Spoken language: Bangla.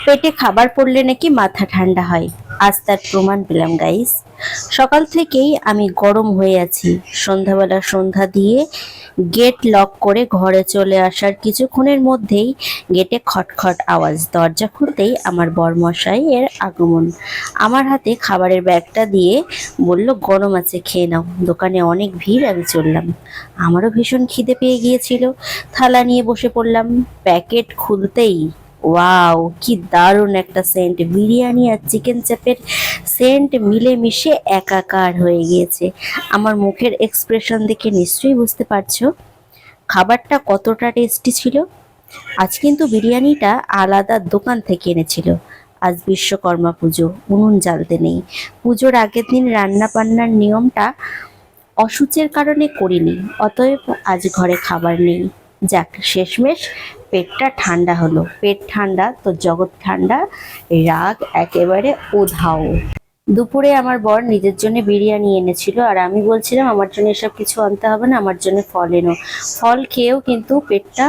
পেটে খাবার পড়লে নাকি মাথা ঠান্ডা হয়। আজ তার প্রমাণ পেলাম গাইস। সকাল থেকেই আমি গরম হয়ে আছি। সন্ধ্যাবেলা সন্ধ্যা দিয়ে গেট লক করে ঘরে চলে আসার কিছুক্ষণের মধ্যেই গেটে খটখট আওয়াজ। দরজা খুলতেই আমার বরমশাই এর আগমন। আমার হাতে খাবারের ব্যাগটা দিয়ে বলল, গরম আছে, খেয়ে নাও। দোকানে অনেক ভিড়, আমি চললাম। আমারও ভীষণ খিদে পেয়ে গিয়েছিল। থালা নিয়ে বসে পড়লাম। প্যাকেট খুলতেই ওয়াও, কি দারুণ একটা সেন্ট! বিরিয়ানি আর চিকেন চাপের সেন্ট মিলেমিশে একাকার হয়ে গিয়েছে। আমার মুখের এক্সপ্রেশন দেখে নিশ্চয়ই বুঝতে পারছো খাবারটা কতটা টেস্টি ছিল। আজ কিন্তু বিরিয়ানিটা আলাদা দোকান থেকে এনেছিল। আজ বিশ্বকর্মা পুজো, উনুন জ্বালতে নেই। পুজোর আগের দিন রান্না বান্নার নিয়মটা অসুচের কারণে করিনি, অতএব আজ ঘরে খাবার নেই। যাক, শেষমেশ পেটটা ঠান্ডা হলো। পেট ঠান্ডা তো জগৎ ঠান্ডা। রাগ একেবারে উধাও। দুপুরে আমার বর নিজের জন্য বিরিয়ানি এনেছিল, আর আমি বলছিলাম আমার জন্য এসব কিছু আনতে হবে না, আমার জন্য ফল এনো। ফল খেয়েও কিন্তু পেটটা